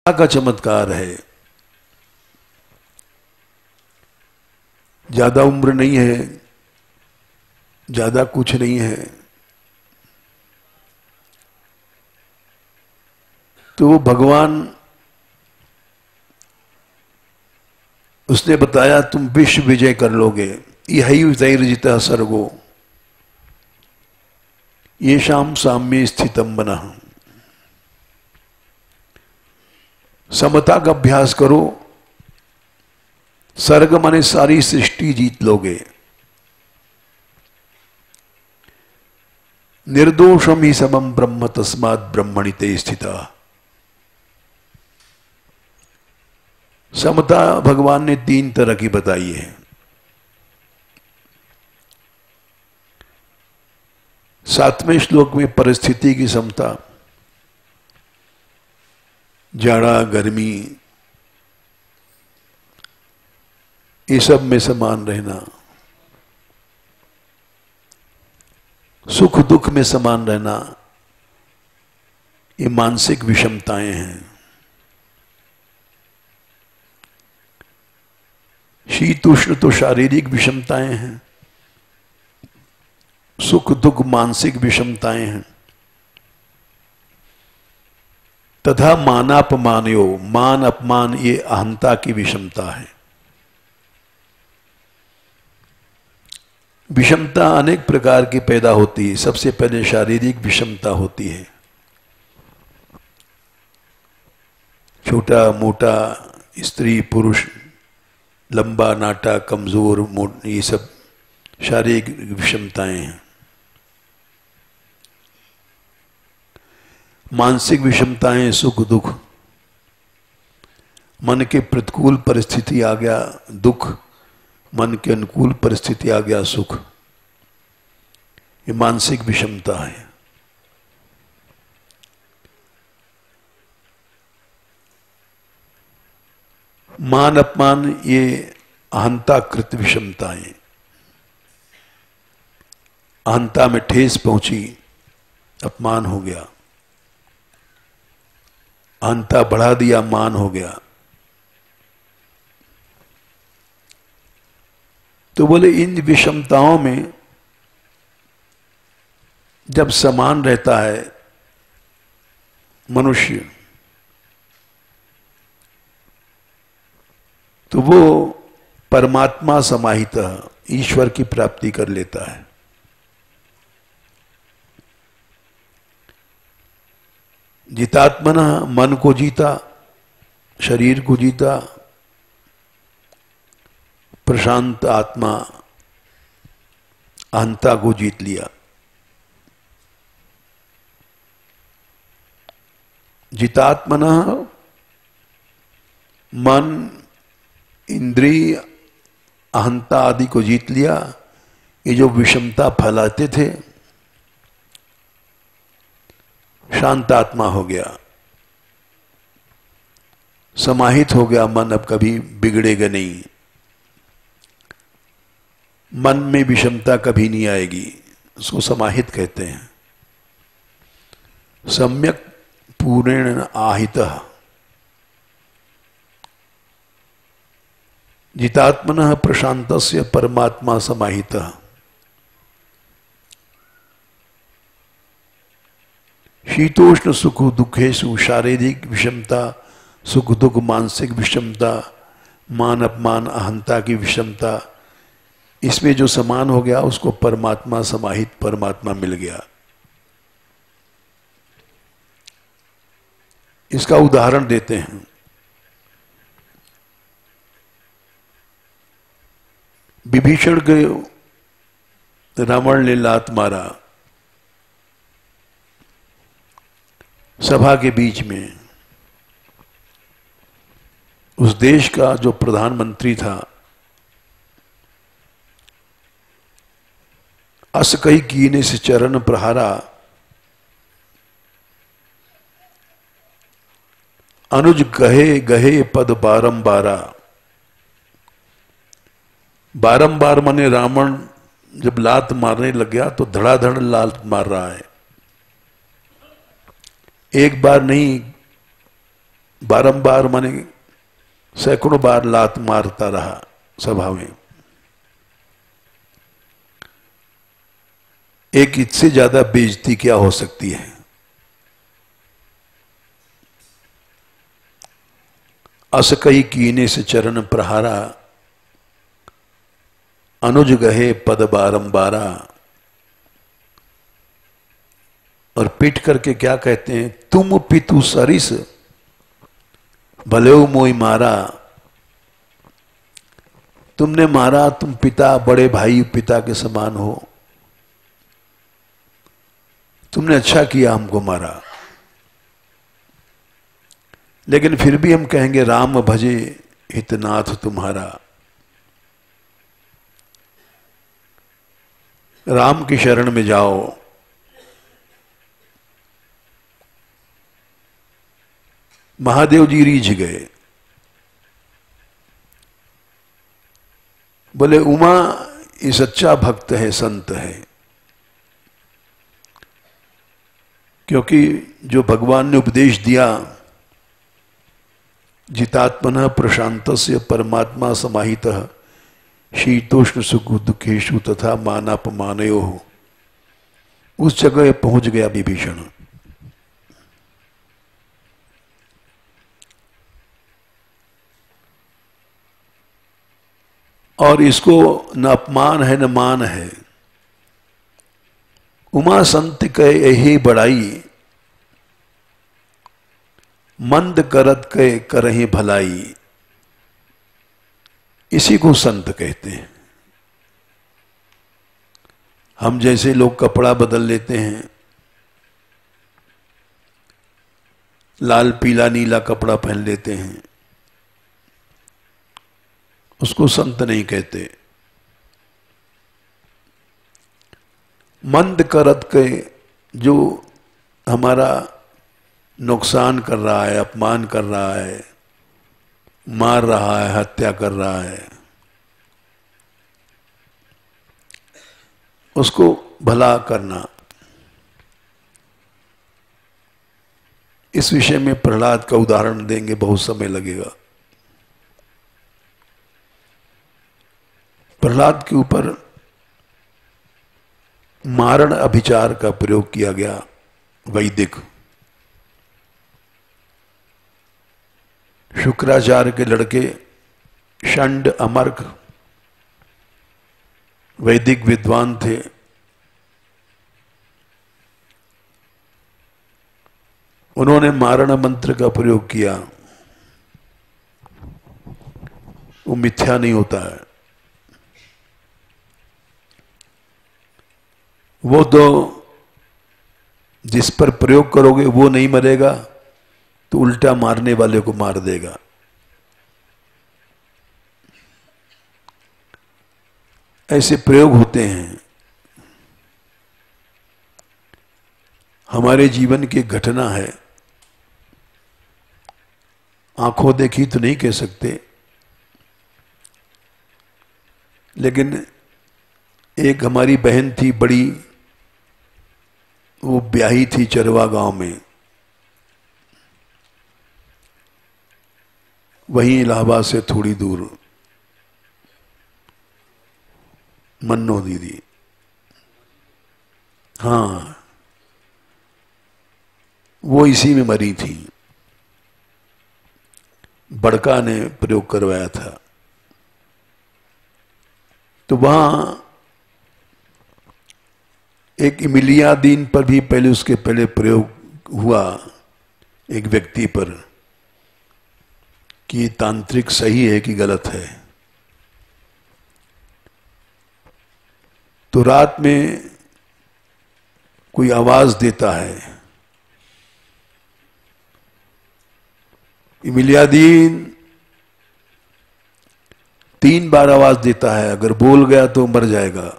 का चमत्कार है। ज्यादा उम्र नहीं है, ज्यादा कुछ नहीं है, तो वो भगवान उसने बताया तुम विश्व विजय कर लोगे। यही तैर्जिता सर्गो ये शाम साम्य स्थितम बना। समता का अभ्यास करो, सर्ग माने सारी सृष्टि जीत लोगे। निर्दोषम ही समम ब्रह्म तस्मात् ब्रह्मणि ते स्थिता। समता भगवान ने 3 तरह की बताई है। सातवें श्लोक में परिस्थिति की समता, जाड़ा गर्मी ये सब में समान रहना, सुख दुख में समान रहना, ये मानसिक विषमताएं हैं। शीत उष्ण तो शारीरिक विषमताएं हैं, सुख दुख मानसिक विषमताएं हैं। तथा मानापमानयो, मान अपमान ये अहंता की विषमता है। विषमता अनेक प्रकार की पैदा होती है। सबसे पहले शारीरिक विषमता होती है, छोटा मोटा, स्त्री पुरुष, लंबा नाटा, कमजोर मोटा, ये सब शारीरिक विषमताएं हैं। मानसिक विषमताएं, सुख दुख, मन के प्रतिकूल परिस्थिति आ गया दुख, मन के अनुकूल परिस्थिति आ गया सुख, ये मानसिक विषमता है। मान अपमान ये अहंताकृत विषमताएं, अहंता में ठेस पहुंची, अपमान हो गया, अहंता बढ़ा दिया, मान हो गया। तो बोले इन विषमताओं में जब समान रहता है मनुष्य, तो वो परमात्मा समाहित ईश्वर की प्राप्ति कर लेता है। जितात्मना, मन को जीता, शरीर को जीता, प्रशांत आत्मा अहंता को जीत लिया। जितात्मना, मन इंद्रिय अहंता आदि को जीत लिया। ये जो विषमता फैलाते थे, शांत आत्मा हो गया, समाहित हो गया मन, अब कभी बिगड़ेगा नहीं। मन में विषमता कभी नहीं आएगी, उसको समाहित कहते हैं। सम्यक पूर्णेन आहितः, जितात्मनः प्रशांतस्य परमात्मा समाहितः। शीतोष्ण सुख दुखेषु, शारीरिक विषमता, सुख दुख, मानसिक विषमता, मान अपमान, अहंता की विषमता, इसमें जो समान हो गया उसको परमात्मा समाहित परमात्मा मिल गया। इसका उदाहरण देते हैं। विभीषण के रावण ने लात मारा सभा के बीच में। उस देश का जो प्रधानमंत्री था, अस कही कीने से चरण प्रहारा, अनुज गहे गहे पद बारंबारा। बारंबार माने रावण जब लात मारने लग गया तो धड़ाधड़ लात मार रहा है, एक बार नहीं बारंबार माने सैकड़ों बार लात मारता रहा सभा में। एक इससे ज्यादा बेइज्जती क्या हो सकती है। अस कही कीने से चरण प्रहारा, अनुज गहे पद बारंबारा। और पीट करके क्या कहते हैं, तुम पितु सरिस भले मोई मारा। तुमने मारा, तुम पिता, बड़े भाई पिता के समान हो, तुमने अच्छा किया हमको मारा। लेकिन फिर भी हम कहेंगे राम भजे हितनाथ तुम्हारा। राम की शरण में जाओ। महादेव जी रीझ गए, बोले उमा ये सच्चा भक्त है, संत है। क्योंकि जो भगवान ने उपदेश दिया, जितात्मनः प्रशांतस्य परमात्मा समाहितः शीतोष्ण सुख दुखेशु तथा मानापमानयोः, उस जगह पहुंच गया विभीषण। और इसको न अपमान है न मान है। उमा संत कहे यही बड़ाई, मंद करत कहे करहि भलाई। इसी को संत कहते हैं। हम जैसे लोग कपड़ा बदल लेते हैं, लाल पीला नीला कपड़ा पहन लेते हैं, उसको संत नहीं कहते। मंद करत के जो हमारा नुकसान कर रहा है, अपमान कर रहा है, मार रहा है, हत्या कर रहा है, उसको भला करना। इस विषय में प्रहलाद का उदाहरण देंगे, बहुत समय लगेगा। प्रहलाद के ऊपर मारण अभिचार का प्रयोग किया गया, वैदिक। शुक्राचार्य के लड़के षंड अमर्क वैदिक विद्वान थे। उन्होंने मारण मंत्र का प्रयोग किया। वो मिथ्या नहीं होता है। वो तो जिस पर प्रयोग करोगे वो नहीं मरेगा तो उल्टा मारने वाले को मार देगा। ऐसे प्रयोग होते हैं। हमारे जीवन की घटना है, आंखों देखी तो नहीं कह सकते, लेकिन एक हमारी बहन थी बड़ी, वो ब्याही थी चरवा गांव में, वहीं इलाहाबाद से थोड़ी दूर, मन्नो दीदी। हाँ, वो इसी में मरी थी। बड़का ने प्रयोग करवाया था। तो वहां एक इमिलिया दीन पर भी पहले, उसके पहले प्रयोग हुआ एक व्यक्ति पर कि तांत्रिक सही है कि गलत है। तो रात में कोई आवाज देता है, इमिलियादीन 3 बार आवाज देता है, अगर बोल गया तो मर जाएगा।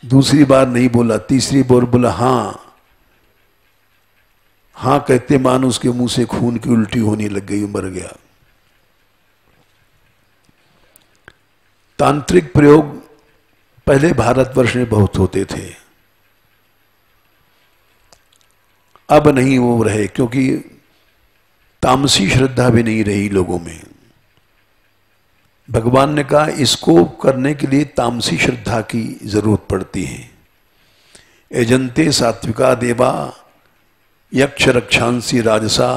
दूसरी बार नहीं बोला, तीसरी बार बोला हाँ। हाँ कहते मान उसके मुंह से खून की उल्टी होने लग गई, मर गया। तांत्रिक प्रयोग पहले भारतवर्ष में बहुत होते थे, अब नहीं वो रहे, क्योंकि तामसी श्रद्धा भी नहीं रही लोगों में। भगवान ने कहा इसको करने के लिए तामसी श्रद्धा की जरूरत पड़ती है। यजन्ते सात्विका देवा यक्ष रक्षांसी राजसा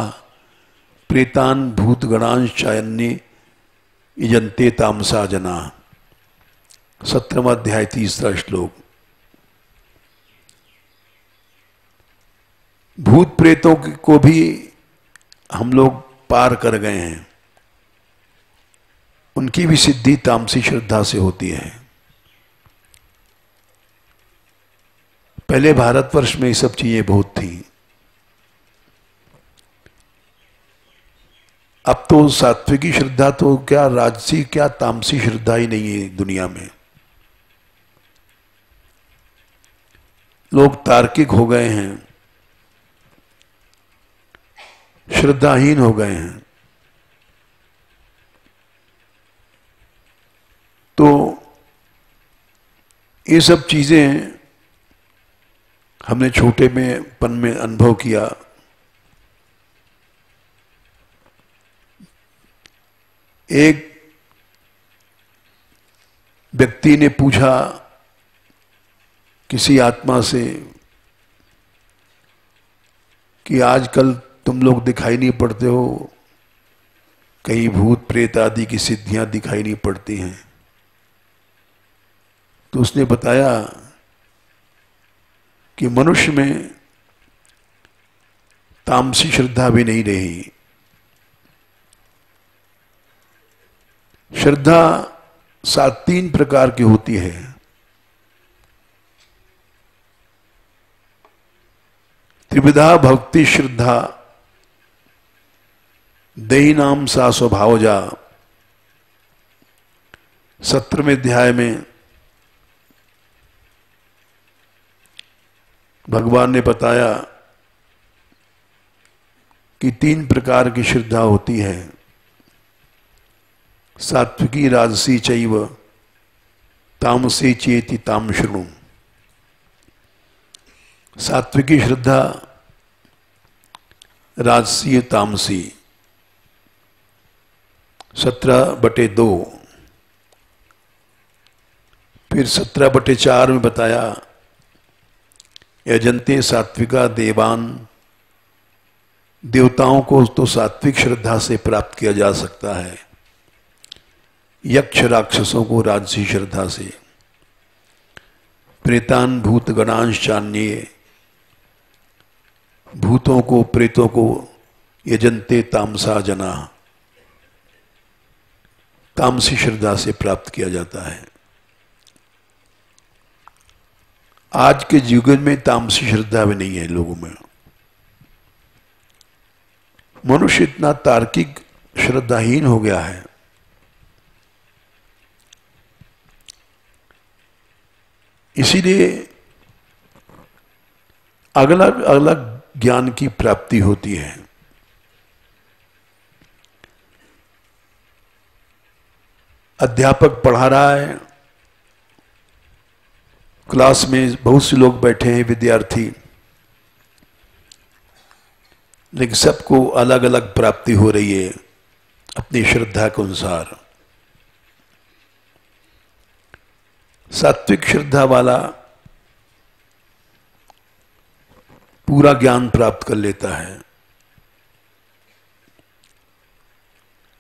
प्रेतान भूत गणांश चायन्य यजन्ते तामसा जना। 17वां अध्याय 3रा श्लोक। भूत प्रेतों को भी हम लोग पार कर गए हैं, उनकी भी सिद्धि तामसी श्रद्धा से होती है। पहले भारतवर्ष में ये सब चीजें बहुत थी, अब तो सात्विकी श्रद्धा तो क्या राजसी क्या तामसी श्रद्धा ही नहीं है दुनिया में। लोग तार्किक हो गए हैं, श्रद्धाहीन हो गए हैं। तो ये सब चीजें हमने छोटे में पन में अनुभव किया। एक व्यक्ति ने पूछा किसी आत्मा से कि आजकल तुम लोग दिखाई नहीं पड़ते हो, कहीं भूत प्रेत आदि की सिद्धियां दिखाई नहीं पड़ती हैं। तो उसने बताया कि मनुष्य में तामसी श्रद्धा भी नहीं रही। श्रद्धा 3 प्रकार की होती है। त्रिविधा भक्ति श्रद्धा देही नाम सा स्वभावजा। 17वें अध्याय में भगवान ने बताया कि 3 प्रकार की श्रद्धा होती है। सात्विकी राजसी चैव तामसी चेति ताम शृणु। सात्विकी श्रद्धा, राजसी तामसी। 17/2। फिर 17/4 में बताया यजन्ते सात्विका देवान। देवताओं को तो सात्विक श्रद्धा से प्राप्त किया जा सकता है, यक्ष राक्षसों को राजसी श्रद्धा से। प्रेतान भूत गणांश चान्ये। भूतों को प्रेतों को यजन्ते तामसा जना। तामसी श्रद्धा से प्राप्त किया जाता है। आज के युग में तामसी श्रद्धा भी नहीं है लोगों में। मनुष्य इतना तार्किक श्रद्धाहीन हो गया है। इसीलिए अलग अलग ज्ञान की प्राप्ति होती है। अध्यापक पढ़ा रहा है, क्लास में बहुत से लोग बैठे हैं विद्यार्थी, लेकिन सबको अलग अलग प्राप्ति हो रही है अपनी श्रद्धा के अनुसार। सात्विक श्रद्धा वाला पूरा ज्ञान प्राप्त कर लेता है।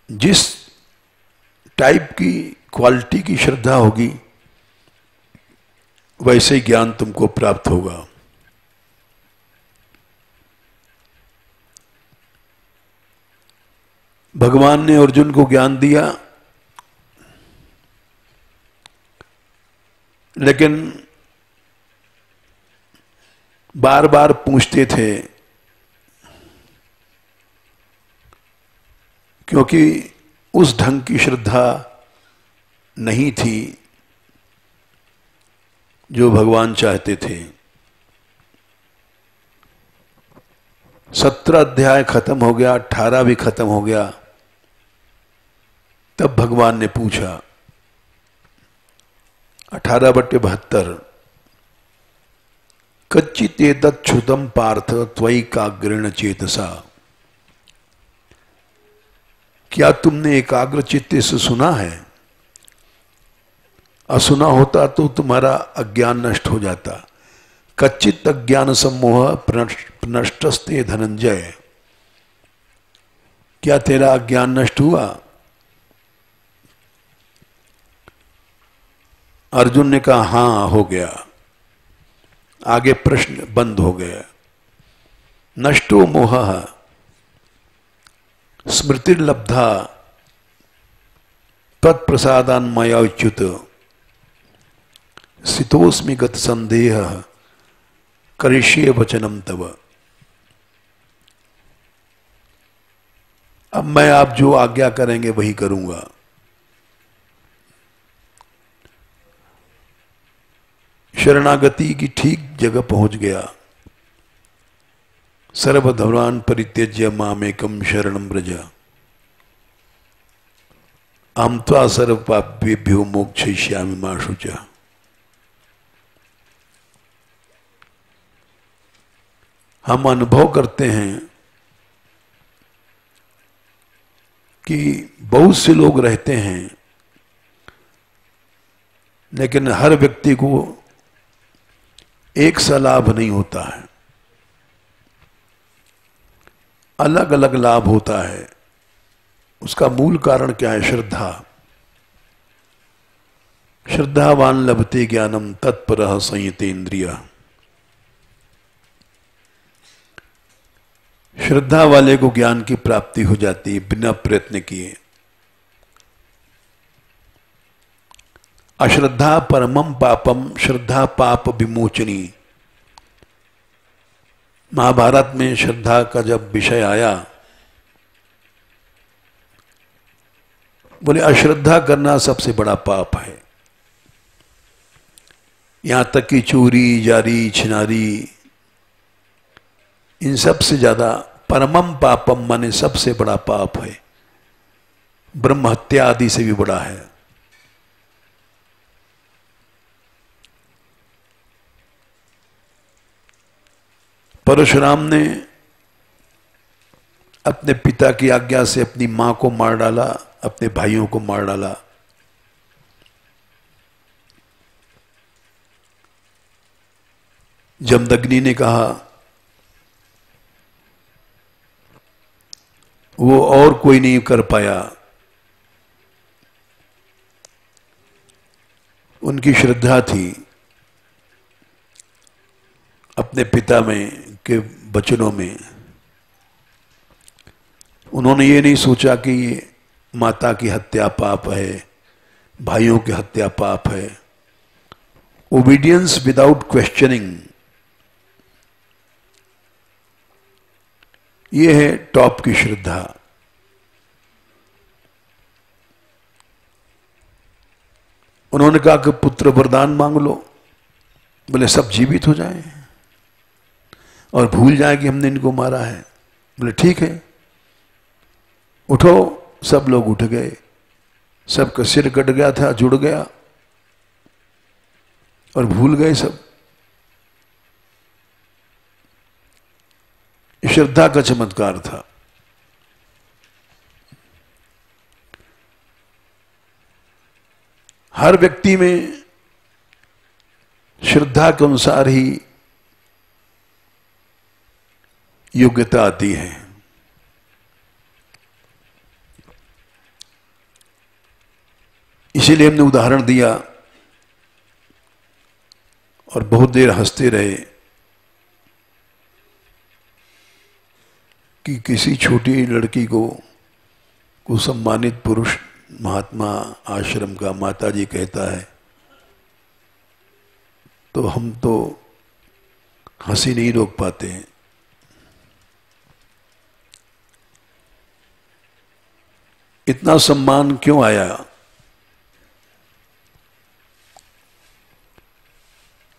जिस टाइप की क्वालिटी की श्रद्धा होगी वैसे ही ज्ञान तुमको प्राप्त होगा। भगवान ने अर्जुन को ज्ञान दिया, लेकिन बार बार पूछते थे, क्योंकि उस ढंग की श्रद्धा नहीं थी जो भगवान चाहते थे। 17 अध्याय खत्म हो गया, 18 भी खत्म हो गया। तब भगवान ने पूछा 18/72 कच्चित एतच्छ्रुतम पार्थ त्वयि काग्रेण चेतसा। क्या तुमने एकाग्र चित्त से सुना है? असुना होता तो तुम्हारा अज्ञान नष्ट हो जाता। कच्चित अज्ञान सम्मोह नष्टस्ते धनंजय। क्या तेरा अज्ञान नष्ट हुआ? अर्जुन ने कहा हां हो गया। आगे प्रश्न बंद हो गया। नष्टो मोह स्मृतिर्लब्धा तत्प्रसादान मया उच्युत सितोस्मि गत संदेह करिष्ये वचनम तव। अब मैं आप जो आज्ञा करेंगे वही करूंगा। शरणागति की ठीक जगह पहुंच गया। सर्वधर्मान् परित्यज्य मामेकं शरणं व्रज अहं त्वा सर्वपापेभ्यो मोक्षयिष्यामि मा शुचः। हम अनुभव करते हैं कि बहुत से लोग रहते हैं, लेकिन हर व्यक्ति को एक सा लाभ नहीं होता है, अलग अलग लाभ होता है। उसका मूल कारण क्या है? श्रद्धा। श्रद्धावान लभते ज्ञानम तत्परः संयतेन्द्रिय। श्रद्धा वाले को ज्ञान की प्राप्ति हो जाती है बिना प्रयत्न किए। अश्रद्धा परमम पापम श्रद्धा पाप विमोचनी। महाभारत में श्रद्धा का जब विषय आया, बोले अश्रद्धा करना सबसे बड़ा पाप है। यहां तक कि चोरी, जारी, छिनारी, इन सब से ज्यादा परमम पापम माने सबसे बड़ा पाप है। ब्रह्म हत्या आदि से भी बड़ा है। परशुराम ने अपने पिता की आज्ञा से अपनी मां को मार डाला, अपने भाइयों को मार डाला। जमदग्नि ने कहा वो और कोई नहीं कर पाया। उनकी श्रद्धा थी अपने पिता में के वचनों में। उन्होंने ये नहीं सोचा कि माता की हत्या पाप है, भाइयों की हत्या पाप है। ओबीडियंस विदाउट क्वेश्चनिंग, ये है टॉप की श्रद्धा। उन्होंने कहा कि पुत्र वरदान मांग लो। बोले सब जीवित हो जाएं और भूल जाए कि हमने इनको मारा है। बोले ठीक है, उठो। सब लोग उठ गए। सबका सिर कट गया था, जुड़ गया और भूल गए सब। श्रद्धा का चमत्कार था। हर व्यक्ति में श्रद्धा के अनुसार ही योग्यता आती है। इसीलिए हमने उदाहरण दिया और बहुत देर हंसते रहे कि किसी छोटी लड़की को सम्मानित पुरुष महात्मा आश्रम का माताजी कहता है तो हम तो हंसी नहीं रोक पाते हैं। इतना सम्मान क्यों आया?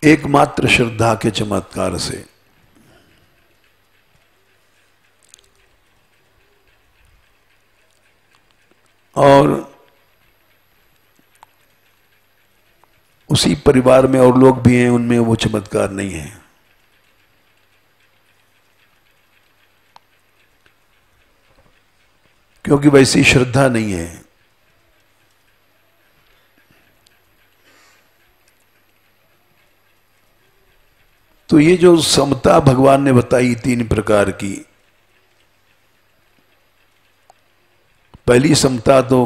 एकमात्र श्रद्धा के चमत्कार से। और उसी परिवार में और लोग भी हैं, उनमें वो चमत्कार नहीं है। क्योंकि वैसी श्रद्धा नहीं है। तो ये जो समता भगवान ने बताई 3 प्रकार की, पहली समता तो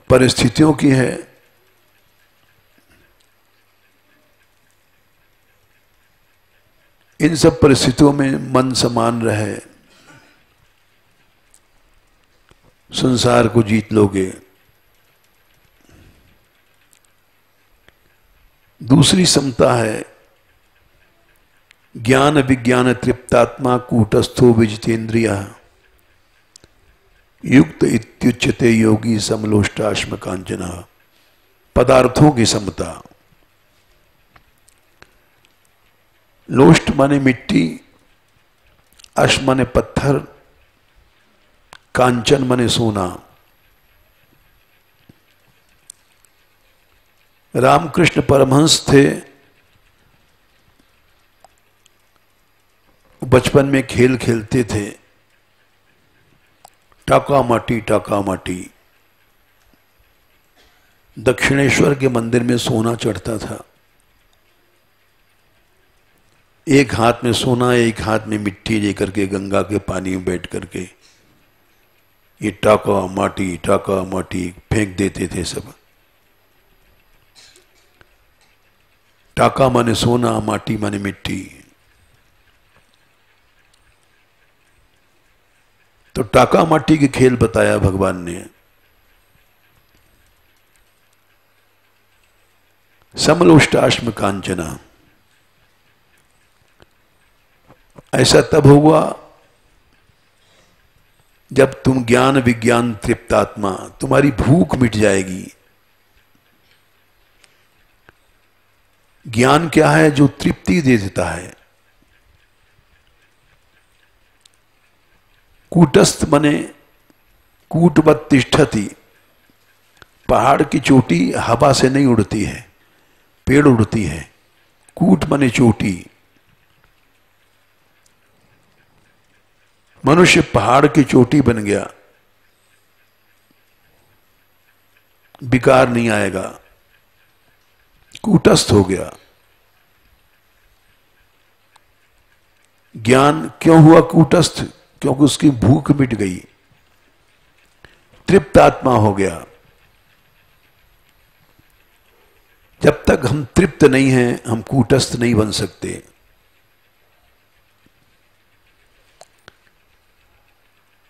परिस्थितियों की है, इन सब परिस्थितियों में मन समान रहे, संसार को जीत लोगे। दूसरी समता है ज्ञान विज्ञान तृप्तात्मा कूटस्थो विजितेन्द्रिय युक्त इत्युच्यते योगी समलोष्टाश्म कांचना। पदार्थों की समता। लोष्ट माने मिट्टी, अश्म माने पत्थर, कांचन माने सोना। रामकृष्ण परमहंस थे, बचपन में खेल खेलते थे, टाका माटी टाका माटी। दक्षिणेश्वर के मंदिर में सोना चढ़ता था, एक हाथ में सोना एक हाथ में मिट्टी लेकर के गंगा के पानी में बैठ करके ये टाका माटी फेंक देते थे सब। टाका माने सोना, माटी माने मिट्टी। तो टाका माटी के खेल बताया भगवान ने। समलोष्टाश्म कांचना, ऐसा तब होगा जब तुम ज्ञान विज्ञान तृप्तात्मा, तुम्हारी भूख मिट जाएगी। ज्ञान क्या है? जो तृप्ति दे देता है। कूटस्थ मने कूटवत् तिष्ठति, पहाड़ की चोटी हवा से नहीं उड़ती है, पेड़ उड़ती है। कूट मने चोटी। मनुष्य पहाड़ की चोटी बन गया, विकार नहीं आएगा, कूटस्थ हो गया। ज्ञान क्यों हुआ कूटस्थ? क्योंकि उसकी भूख मिट गई, तृप्त आत्मा हो गया। जब तक हम तृप्त नहीं हैं, हम कूटस्थ नहीं बन सकते।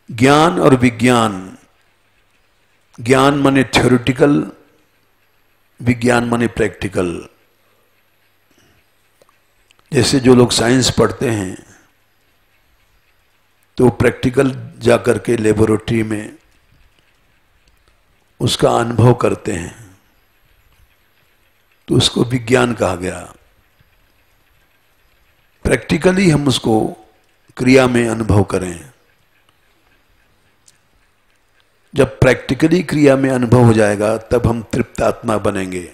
ज्ञान और विज्ञान, ज्ञान माने थ्योरेटिकल, विज्ञान माने प्रैक्टिकल। जैसे जो लोग साइंस पढ़ते हैं तो प्रैक्टिकल जाकर के लेबोरेटरी में उसका अनुभव करते हैं, तो उसको विज्ञान कहा गया। प्रैक्टिकली हम उसको क्रिया में अनुभव करें। जब प्रैक्टिकली क्रिया में अनुभव हो जाएगा तब हम तृप्त आत्मा बनेंगे,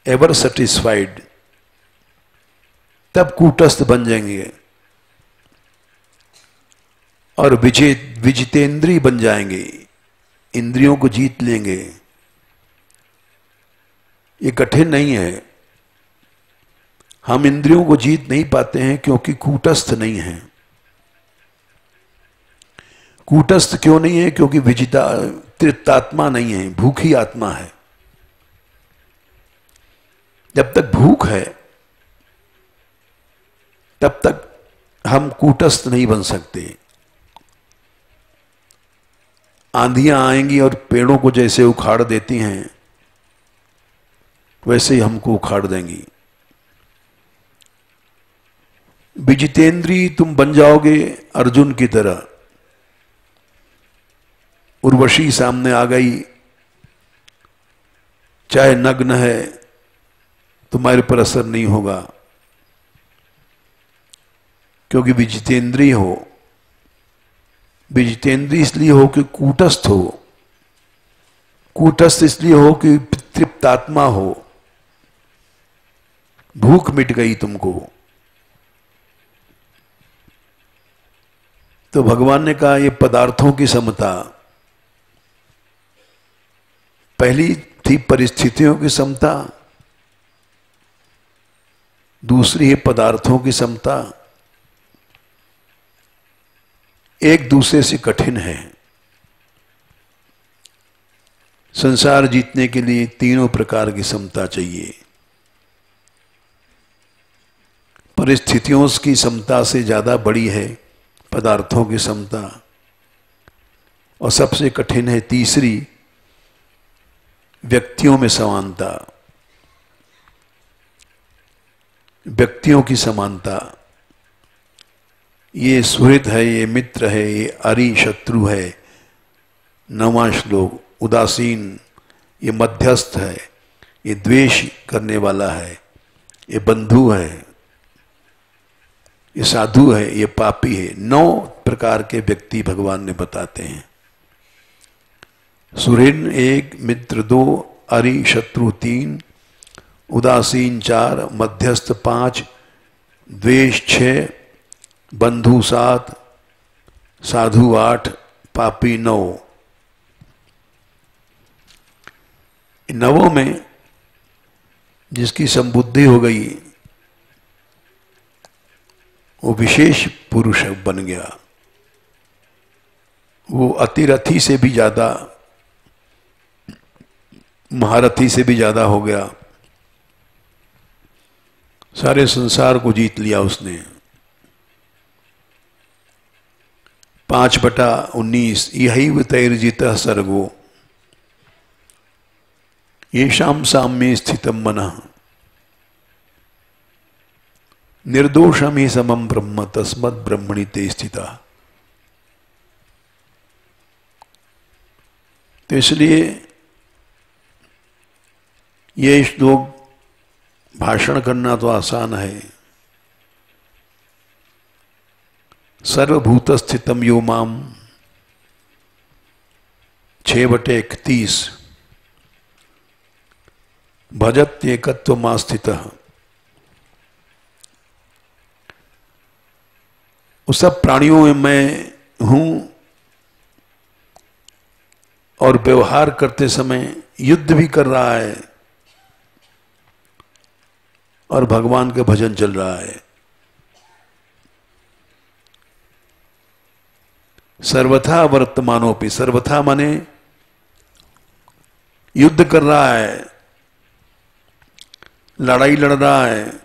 एवर सेटिस्फाइड। तब कूटस्थ बन जाएंगे और विजितेंद्रिय बन जाएंगे, इंद्रियों को जीत लेंगे। ये कठिन नहीं है। हम इंद्रियों को जीत नहीं पाते हैं क्योंकि कूटस्थ नहीं है। कूटस्थ क्यों नहीं है? क्योंकि तृप्तात्मा नहीं है, भूखी आत्मा है। जब तक भूख है तब तक हम कूटस्थ नहीं बन सकते। आंधियां आएंगी और पेड़ों को जैसे उखाड़ देती हैं वैसे ही हमको उखाड़ देंगी। विजितेंद्रिय तुम बन जाओगे अर्जुन की तरह। उर्वशी सामने आ गई, चाहे नग्न है, तुम्हारे पर असर नहीं होगा क्योंकि विजितेंद्रिय हो। विजितेंद्रिय इसलिए हो कि कूटस्थ हो, कूटस्थ इसलिए हो कि तृप्तात्मा हो। भूख मिट गई तुमको। तो भगवान ने कहा ये पदार्थों की समता, पहली थी परिस्थितियों की समता, दूसरी है पदार्थों की समता। एक दूसरे से कठिन है। संसार जीतने के लिए तीनों प्रकार की समता चाहिए। परिस्थितियों की समता से ज्यादा बड़ी है पदार्थों की समता, और सबसे कठिन है तीसरी, व्यक्तियों में समानता, व्यक्तियों की समानता। ये सुहृद है, ये मित्र है, ये अरि शत्रु है। 9वां श्लोक, उदासीन, ये मध्यस्थ है, ये द्वेष करने वाला है, ये बंधु है, ये साधु है, ये पापी है। 9 प्रकार के व्यक्ति भगवान ने बताते हैं। सुहृद 1, मित्र 2, अरि शत्रु 3, उदासीन 4, मध्यस्थ 5, द्वेष 6, बंधु 7, साधु 8, पापी 9। इन 9 में जिसकी संबुद्धि हो गई वो विशेष पुरुष बन गया। वो अतिरथी से भी ज्यादा, महारथी से भी ज्यादा हो गया। सारे संसार को जीत लिया उसने। 5/19, यही तैर्जितः सर्गो येषां साम्ये स्थितं मनः निर्दोषम ही समम ब्रह्म तस्मत् ब्रह्मणि ते स्थिता। तो इसलिए ये श्लोक भाषण करना तो आसान है। सर्वभूत स्थितम यो माम 6/31, भजत्येकत्वमा स्थितः। उस सब प्राणियों में मैं हूं, और व्यवहार करते समय युद्ध भी कर रहा है और भगवान का भजन चल रहा है। सर्वथा वर्तमानोपि, सर्वथा माने युद्ध कर रहा है, लड़ाई लड़ रहा है।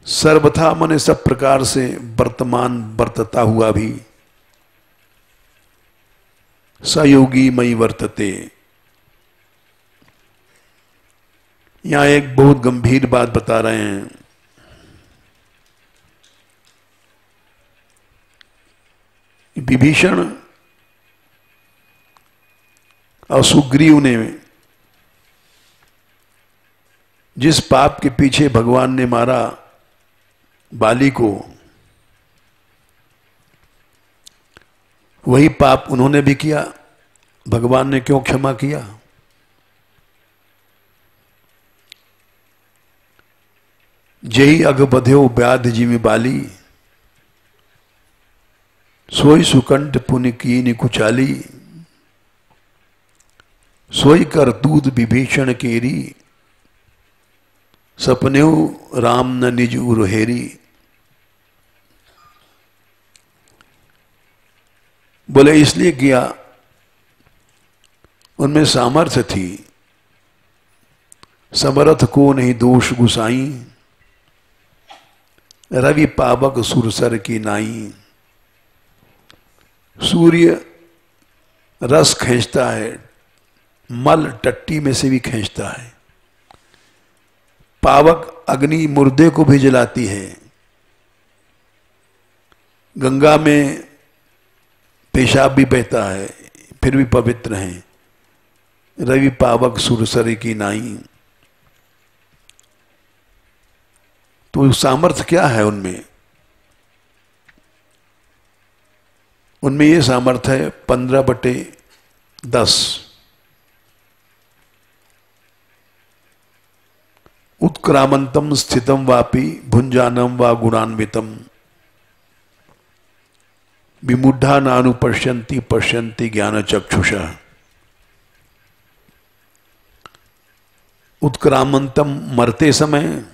सर्वथा माने सब प्रकार से वर्तमान वर्तता हुआ भी। सयोगी मई वर्तते। यहां एक बहुत गंभीर बात बता रहे हैं। विभीषण और सुग्रीव ने जिस पाप के पीछे भगवान ने मारा बाली को, वही पाप उन्होंने भी किया। भगवान ने क्यों क्षमा किया? जही अग बध्यो व्याध जीवी बाली, सोई सुकंठ पुनि कीनि कुचाली, सोई कर दूध विभीषण केरी, सपनेऊ राम न निज उरहेरी। बोले इसलिए किया, उनमें सामर्थ्य थी। समर्थ को नहीं दोष गुसाई, रवि पावक सुरसर की नाई। सूर्य रस खींचता है, मल टट्टी में से भी खींचता है। पावक अग्नि मुर्दे को भी जलाती है। गंगा में पेशाब भी बहता है, फिर भी पवित्र हैं। रवि पावक सुरसरी की नाई। तो सामर्थ्य क्या है उनमें? उनमें ये सामर्थ्य है 15/10। उत्क्रामंतम स्थितम वापि भुंजानम व गुणान्वितम। विमुढ़ा नानु पश्यन्ति पश्यन्ति ज्ञान चक्षुषा। उत्क्रामंतम मरते समय,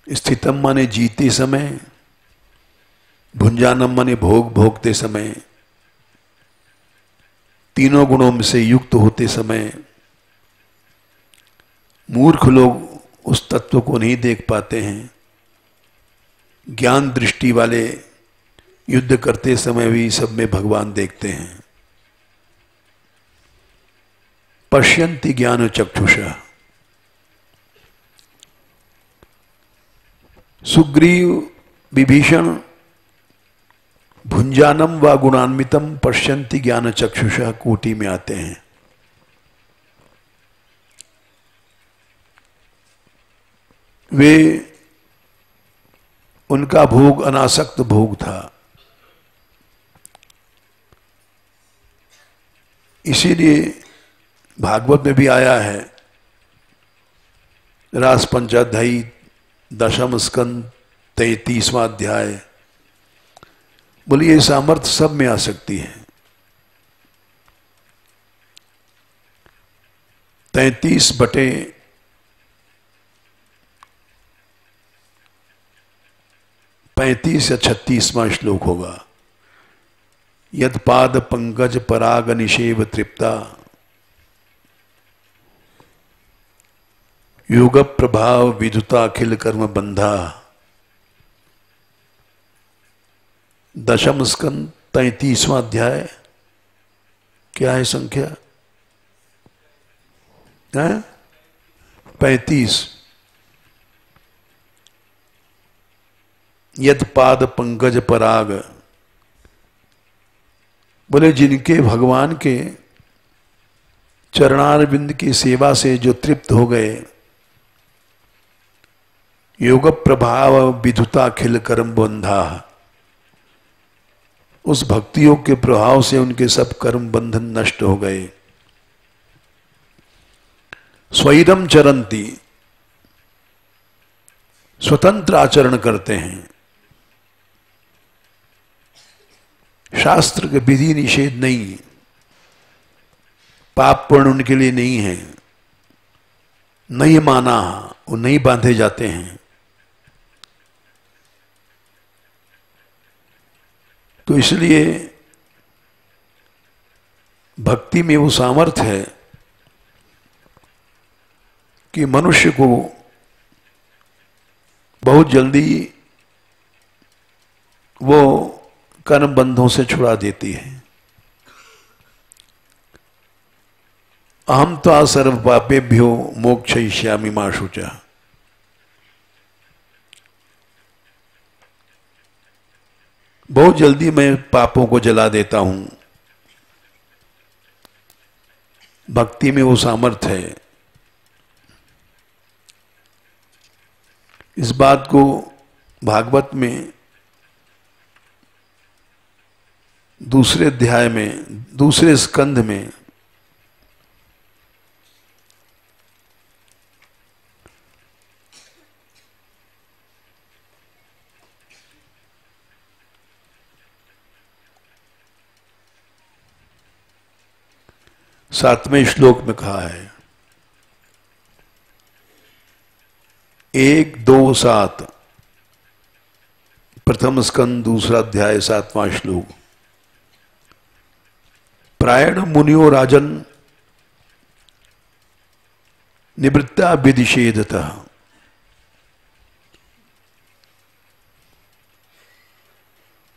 स्थितम माने जीते समय, भुंजानम माने भोग भोगते समय, तीनों गुणों से युक्त होते समय मूर्ख लोग उस तत्व को नहीं देख पाते हैं। ज्ञान दृष्टि वाले युद्ध करते समय भी सब में भगवान देखते हैं। पश्यन्ति ज्ञान चक्षुषा। सुग्रीव विभीषण भुंजानम व गुणान्वितम पश्यन्ति ज्ञान चक्षुषा कोटि में आते हैं। वे, उनका भोग अनासक्त भोग था, इसीलिए भागवत में भी आया है, रास पंचाध्यायी दशम स्कंद 33वां अध्याय, बोलिए ये सामर्थ्य सब में आ सकती है। 33/35 या 36वां श्लोक होगा। यद पाद पंकज पराग निषेव तृप्ता योग प्रभाव विदुता अखिल कर्म बंधा। दशम स्कंद 33वां अध्याय, क्या है संख्या? 35। यद पाद पंकज पराग, बोले जिनके भगवान के चरणारविंद की सेवा से जो तृप्त हो गए, योग प्रभाव विधुता खिल कर्म बंधा, उस भक्ति योग के प्रभाव से उनके सब कर्म बंधन नष्ट हो गए। स्वैरम चरंती, स्वतंत्र आचरण करते हैं, शास्त्र के विधि निषेध नहीं, पाप पुण्य उनके लिए नहीं है, नहीं माना, वो नहीं बांधे जाते हैं। तो इसलिए भक्ति में वो सामर्थ्य है कि मनुष्य को बहुत जल्दी वो कर्म बंधों से छुड़ा देती है। अहम त्वा सर्व पापेभ्यो मोक्षयिष्यामि मा शुचा। बहुत जल्दी मैं पापों को जला देता हूं। भक्ति में वो सामर्थ्य है। इस बात को भागवत में दूसरे अध्याय में, दूसरे स्कंध में सातवें श्लोक में कहा है, 1, 2, 7, प्रथम स्कंद दूसरा अध्याय 7वां श्लोक। प्रायण मुनियो राजन निवृत्ता विदिशेदतः।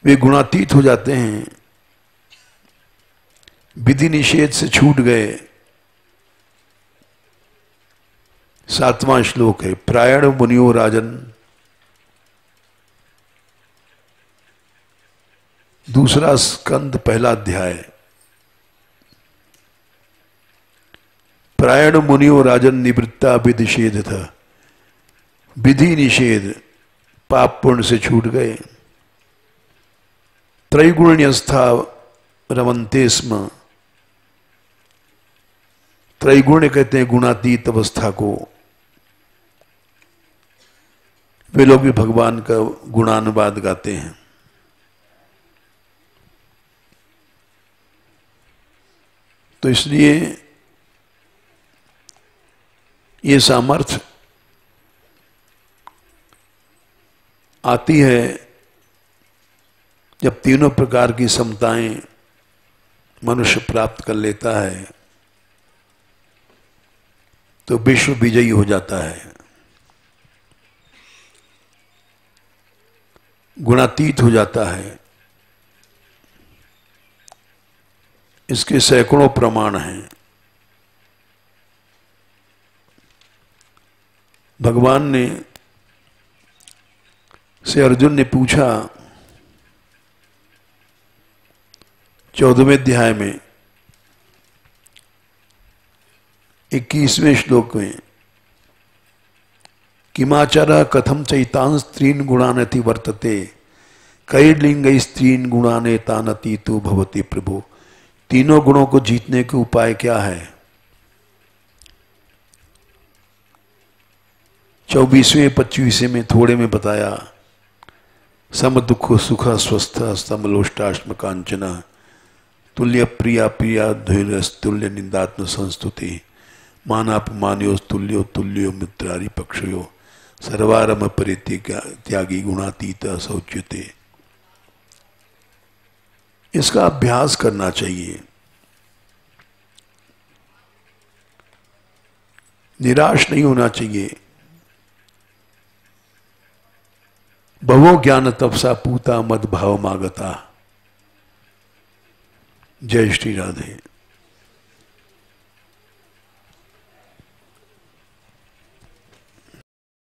वे गुणातीत हो जाते हैं, विधि निषेध से छूट गए। 7वां श्लोक है, प्रायण मुनियो राजन, दूसरा स्कंद पहला अध्याय। प्रायण मुनियो राजन निवृत्ता विदिशेद था, विधि निषेध पाप पुण्य से छूट गए। त्रैगुण्यस्था रमन्ते स्म, त्रैगुण्य कहते हैं गुणातीत अवस्था को। वे लोग भी भगवान का गुणानुवाद गाते हैं। तो इसलिए ये सामर्थ्य आती है जब तीनों प्रकार की समताएं मनुष्य प्राप्त कर लेता है तो विश्व विजयी हो जाता है, गुणातीत हो जाता है। इसके सैकड़ों प्रमाण हैं। भगवान ने से अर्जुन ने पूछा 14वें अध्याय में 21वें श्लोक में, किमाचारः कथम चैतांस त्रीन गुणानति वर्तते कैर्लिंग स्त्रीन गुणाने तानति तु भवति प्रभु। तीनों गुणों को जीतने के उपाय क्या है? 24वें 25वें में थोड़े में बताया, सम दुख सुख स्वस्थ समलोष्टाश्म कांचना तुल्य प्रिया प्रिया धैर्यस्तुल्य निंदात्म संस्तुति मानापमान्यो तुल्यो तुल्यो मित्रारि पक्षयो सर्वारम परित्यागी गुणातीत शौच्यते। इसका अभ्यास करना चाहिए। निराश नहीं होना चाहिए। भवो ज्ञान तपसा पूता मद भाव मागता। जय श्री राधे।